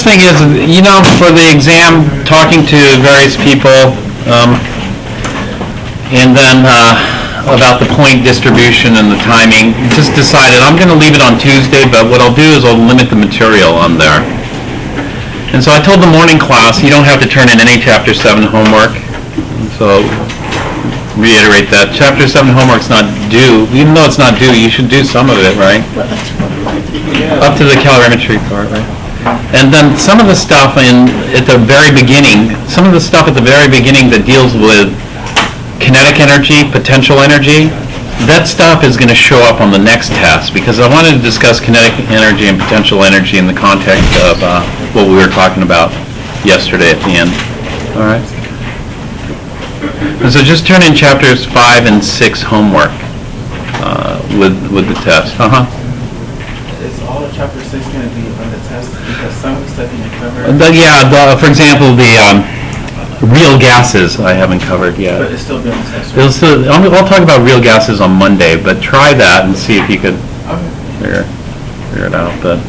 thing is, for the exam, talking to various people, and then about the point distribution and the timing, just decided I'm going to leave it on Tuesday, but what I'll do is I'll limit the material on there. And so I told the morning class, you don't have to turn in any Chapter 7 homework. And so, reiterate that. Chapter 7 homework's not due. Even though it's not due, you should do some of it, right? Up to the calorimetry part, right? And then some of the stuff at the very beginning that deals with kinetic energy, potential energy, that stuff is going to show up on the next test, because I wanted to discuss kinetic energy and potential energy in the context of what we were talking about yesterday at the end. All right? And so just turn in chapters 5 and 6 homework with the test. Is all of chapter 6 going to be on the test? Because some of the stuff you cover... for example, the real gases I haven't covered yet. But it's still being on the test, right? I'll talk about real gases on Monday, but try that and see if you could figure it out. But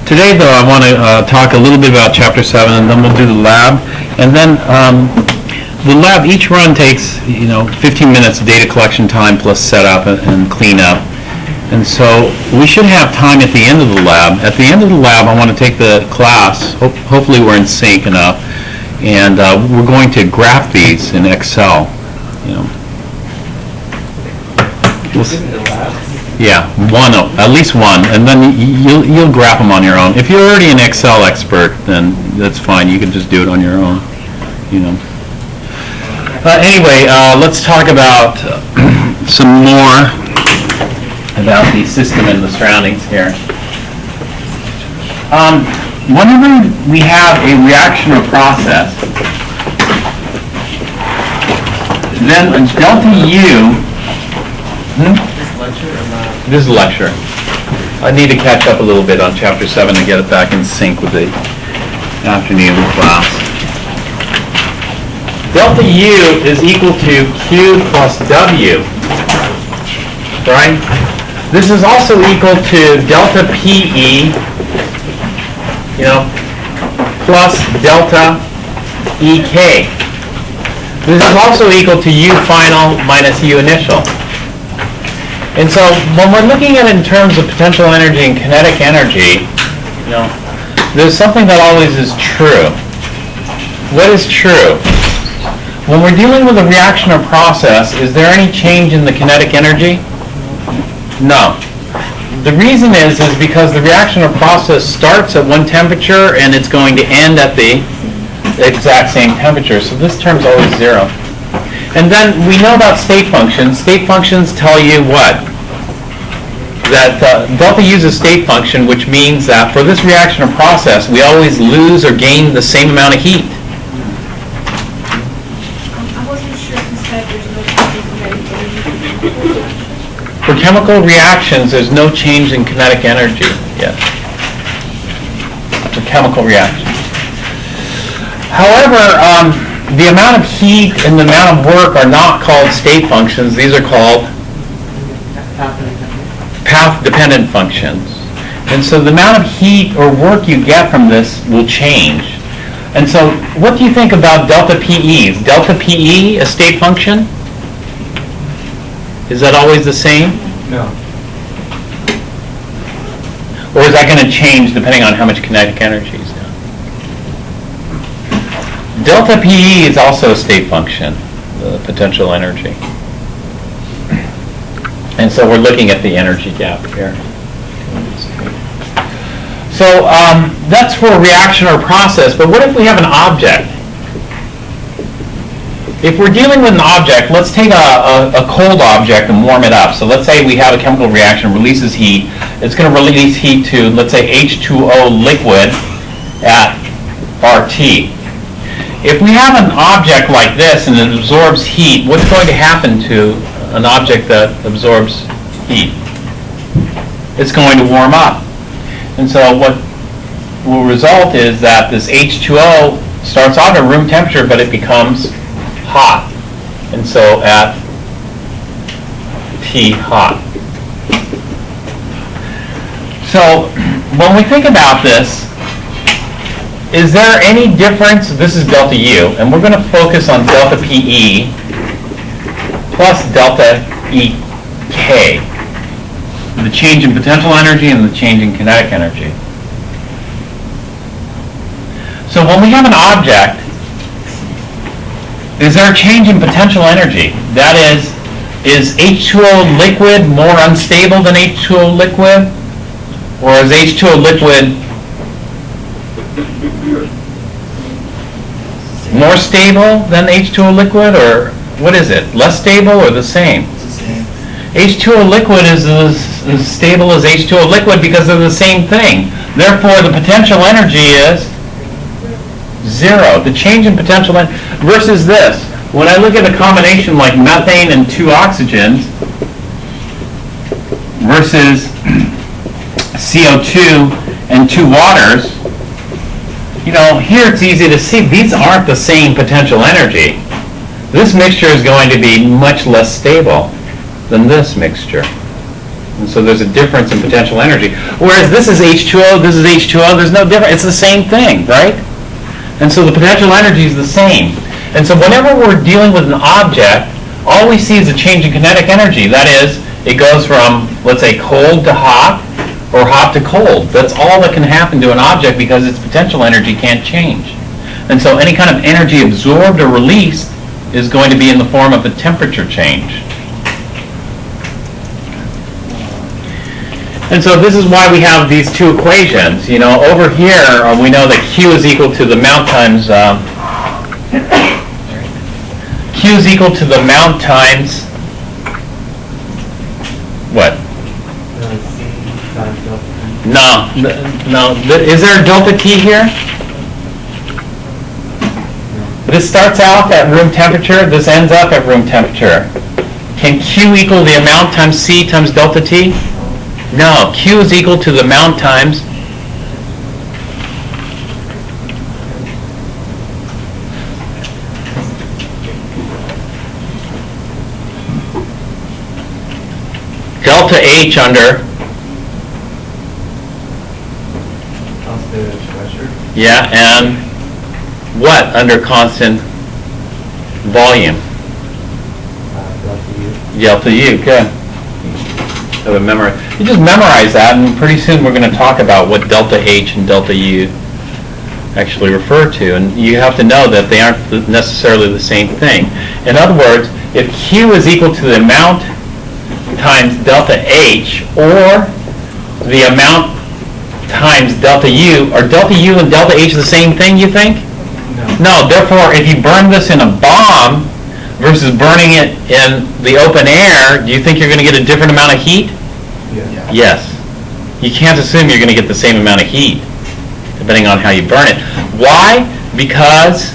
today, though, I want to talk a little bit about Chapter 7, and then we'll do the lab. And then the lab, each run takes 15 minutes data collection time plus setup and cleanup. And so we should have time at the end of the lab. At the end of the lab, I want to take the class, hopefully we're in sync enough, and we're going to graph these in Excel. Yeah, at least one, and then you'll graph them on your own. If you're already an Excel expert, then that's fine. You can just do it on your own. Anyway, let's talk about some more about the system and the surroundings here. Whenever we have a reaction or process, then delta U. This is a lecture. I need to catch up a little bit on Chapter 7 to get it back in sync with the afternoon class. Delta U is equal to Q plus W, right? This is also equal to delta PE, plus delta EK. This is also equal to U final minus U initial. And so when we're looking at it in terms of potential energy and kinetic energy, there's something that always is true. What is true? When we're dealing with a reaction or process, is there any change in the kinetic energy? No. The reason is because the reaction or process starts at one temperature and it's going to end at the exact same temperature. So this term's always 0. And then we know about state functions. State functions tell you what? That delta U is a state function, which means that for this reaction or process, we always lose or gain the same amount of heat. I wasn't sure if you said there's no change in kinetic energy. For chemical reactions, there's no change in kinetic energy yet. For chemical reactions. However, the amount of heat and the amount of work are not called state functions. These are called path-dependent functions. And so the amount of heat or work you get from this will change. And so what do you think about delta PE? Is delta PE a state function? Is that always the same? No. Or is that going to change depending on how much kinetic energy is done? Delta PE is also a state function, the potential energy. And so we're looking at the energy gap here. So that's for a reaction or process, but what if we have an object? If we're dealing with an object, let's take a cold object and warm it up. So let's say we have a chemical reaction, releases heat. It's going to release heat to, let's say, H2O liquid at RT. If we have an object like this and it absorbs heat, what's going to happen to an object that absorbs heat? It's going to warm up. And so what will result is that this H2O starts off at room temperature, but it becomes hot. And so at T hot. So when we think about this, is there any difference? This is delta U, and we're going to focus on delta PE plus delta EK, the change in potential energy and the change in kinetic energy. So when we have an object, is there a change in potential energy? That is H2O liquid more unstable than H2O liquid? Or is H2O liquid more stable than H2O liquid? Or what is it? Less stable or the same? H2O liquid is as stable as H2O liquid because they're the same thing. Therefore, the potential energy is zero. The change in potential energy versus this. When I look at a combination like methane and 2 oxygens versus CO2 and 2 waters, here it's easy to see these aren't the same potential energy. This mixture is going to be much less stable than this mixture. And so there's a difference in potential energy. Whereas this is H2O, this is H2O, there's no difference. It's the same thing, right? And so the potential energy is the same. And so whenever we're dealing with an object, all we see is a change in kinetic energy. That is, it goes from, let's say, cold to hot, or hot to cold. That's all that can happen to an object because its potential energy can't change. And so any kind of energy absorbed or released is going to be in the form of a temperature change. And so this is why we have these 2 equations. Over here, we know that Q is equal to the amount times Q is equal to the amount times what? No. Is there a delta T here? This starts out at room temperature. This ends up at room temperature. Can Q equal the amount times C times delta T? No. Q is equal to the amount times delta H under Constant pressure. Yeah, and what under constant volume? Delta U, good. You just memorize that, and pretty soon we're going to talk about what delta H and delta U actually refer to. And you have to know that they aren't necessarily the same thing. In other words, if Q is equal to the amount times delta H, or the amount times delta U, are delta U and delta H the same thing, you think? No. Therefore, if you burn this in a bomb versus burning it in the open air, do you think you're going to get a different amount of heat? Yeah. Yes. You can't assume you're going to get the same amount of heat, depending on how you burn it. Why? Because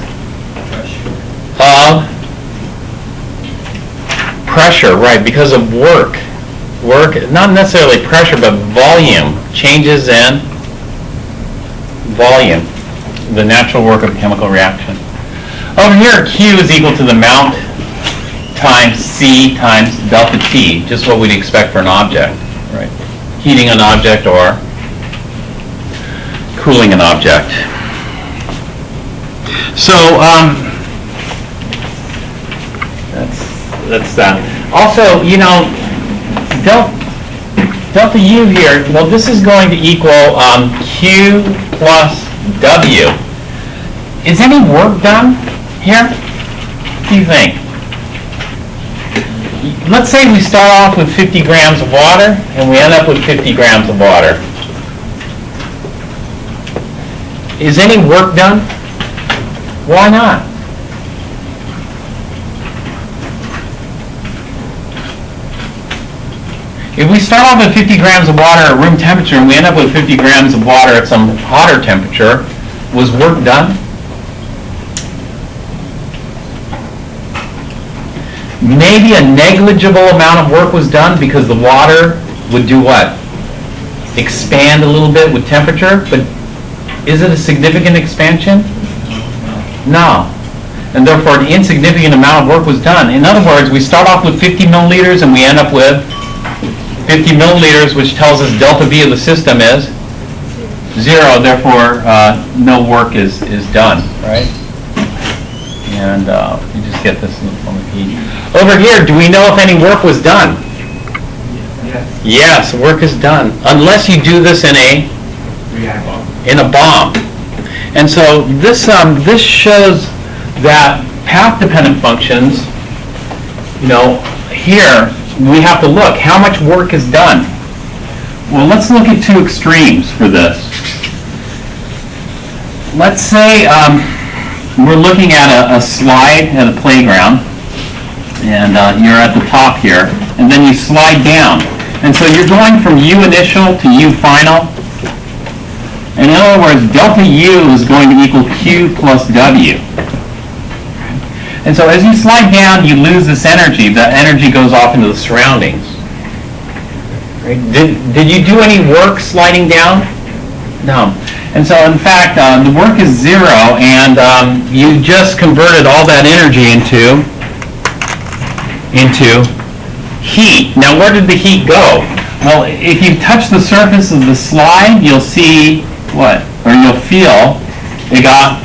of pressure, right, because of work. Work, not necessarily pressure, but volume. Changes in volume, the natural work of a chemical reaction. Over here, Q is equal to the amount times C times delta T, just what we'd expect for an object, right? Heating an object or cooling an object. So, that's that. Also, delta U here, well, this is going to equal Q plus W. Is any work done here? What do you think? Let's say we start off with 50 grams of water and we end up with 50 grams of water. Is any work done? Why not? If we start off with 50 grams of water at room temperature and we end up with 50 grams of water at some hotter temperature, was work done? Maybe a negligible amount of work was done because the water would do what? Expand a little bit with temperature, but is it a significant expansion? No. And therefore an insignificant amount of work was done. In other words, we start off with 50 milliliters and we end up with 50 milliliters, which tells us delta V of the system is 0, therefore no work is done, right? And you just get this in the form of heat. Over here, do we know if any work was done? Yes. Yes, work is done, unless you do this in a bomb. And so this shows that path-dependent functions, here we have to look, how much work is done? Well, let's look at two extremes for this. Let's say we're looking at a slide at a playground, and you're at the top here, and then you slide down. And so you're going from U initial to U final. And in other words, delta U is going to equal Q plus W. And so as you slide down, you lose this energy. That energy goes off into the surroundings. Right? Did you do any work sliding down? No. And so in fact, the work is 0, and you just converted all that energy into heat. Now where did the heat go? Well, if you touch the surface of the slide, you'll see what? Or you'll feel it got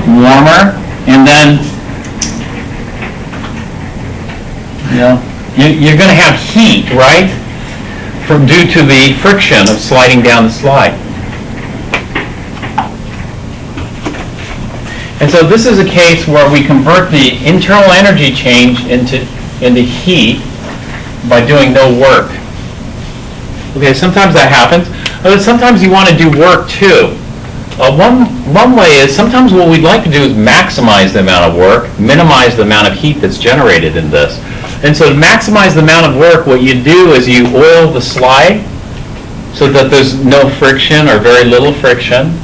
warmer, and then you're going to have heat, right? Due to the friction of sliding down the slide. And so this is a case where we convert the internal energy change into heat by doing no work. Okay, sometimes that happens. But sometimes you want to do work too. One way is sometimes what we'd like to do is maximize the amount of work, minimize the amount of heat that's generated in this. And so to maximize the amount of work, what you do is you oil the slide so that there's no friction or very little friction.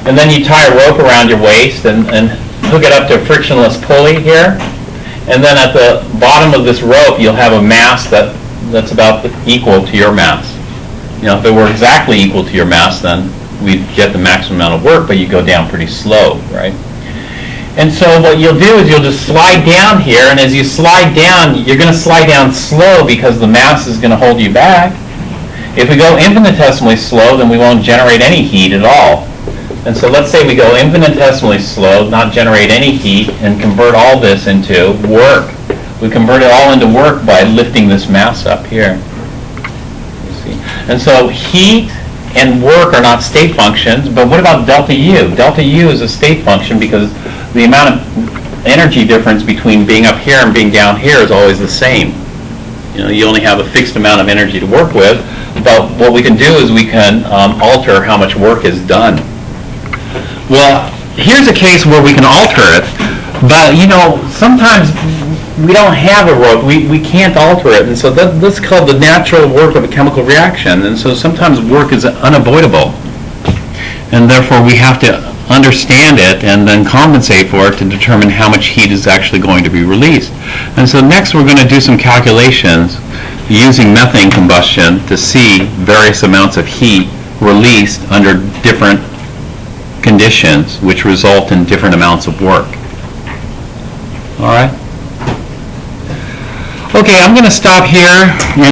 And then you tie a rope around your waist and hook it up to a frictionless pulley here. And then at the bottom of this rope, you'll have a mass that's about equal to your mass. If it were exactly equal to your mass, then we'd get the maximum amount of work, but you go down pretty slow, right? And so what you'll do is you'll just slide down here, and as you slide down, you're going to slide down slow because the mass is going to hold you back. If we go infinitesimally slow, then we won't generate any heat at all. And so let's say we go infinitesimally slow, not generate any heat, and convert all this into work. We convert it all into work by lifting this mass up here. You see? And so heat and work are not state functions, but what about delta U? Delta U is a state function because the amount of energy difference between being up here and being down here is always the same. You only have a fixed amount of energy to work with, but what we can do is we can alter how much work is done. Well, here's a case where we can alter it, but sometimes we don't have a rope. We can't alter it, and so that's called the natural work of a chemical reaction. And so sometimes work is unavoidable, and therefore we have to understand it and then compensate for it to determine how much heat is actually going to be released. And so next we're going to do some calculations using methane combustion to see various amounts of heat released under different conditions which result in different amounts of work. All right? Okay, I'm going to stop here.